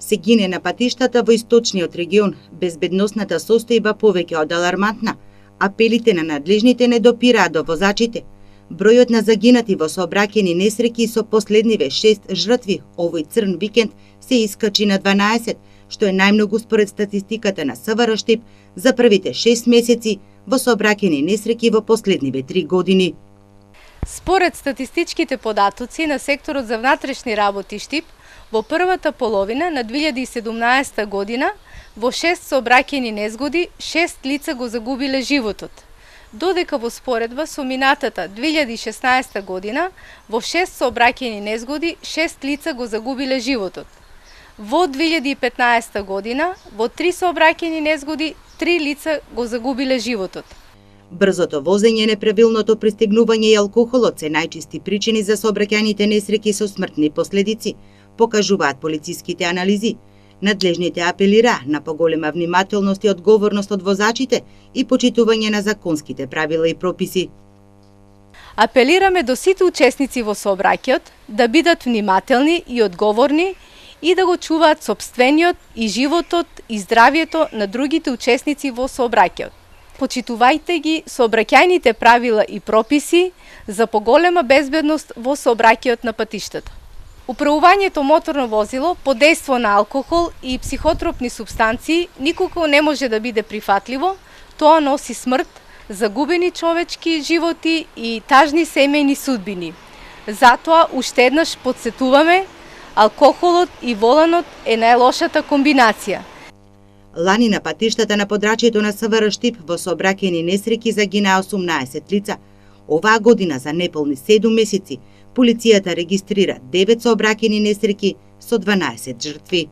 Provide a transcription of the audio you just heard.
Се гине на патиштата во источниот регион, безбедносната состојба повеќе од алармантна. Апелите на надлежните не допираат до возачите. Бројот на загинати во сообраќајни несреќи со последниве 6 жртви овој црн викенд се искачи на 12, што е најмногу според статистиката на СВР Штип за првите 6 месеци во сообраќајни несреќи во последниве 3 години. Според статистичките податоци на секторот за внатрешни работи Штип, во првата половина на 2017 година во 6 сообраќајни незгоди 6 лица го загубиле животот, додека во споредба со минатата 2016 година во 6 сообраќајни незгоди 6 лица го загубиле животот. Во 2015 година во 3 сообраќајни незгоди 3 лица го загубиле животот. Брзото возење, неправилното пристигнување и алкохолот се најчести причини за сообраќајните несреќи со смртни последици, покажуваат полициските анализи. Надлежните апелира на поголема внимателност и одговорност од возачите и почитување на законските правила и прописи. Апелираме до сите учесници во сообраќајот да бидат внимателни и одговорни и да го чуваат сопствениот и животот и здравието на другите учесници во сообраќајот. Почитувајте ги сообраќајните правила и прописи за поголема безбедност во сообраќајот на патиштата. Управувањето моторно возило под дејство на алкохол и психотропни супстанции никога не може да биде прифатливо, тоа носи смрт, загубени човечки животи и тажни семејни судбини. Затоа уште еднаш потсетуваме, алкохолот и воланот е најлошата комбинација. Лани на патиштата на подрачјето на СВР Штип во сообраќајни несреќи загинаа 18 лица. Оваа година за неполни 7 месеци полицијата регистрира 9 сообраќајни несреќи со 12 жртви.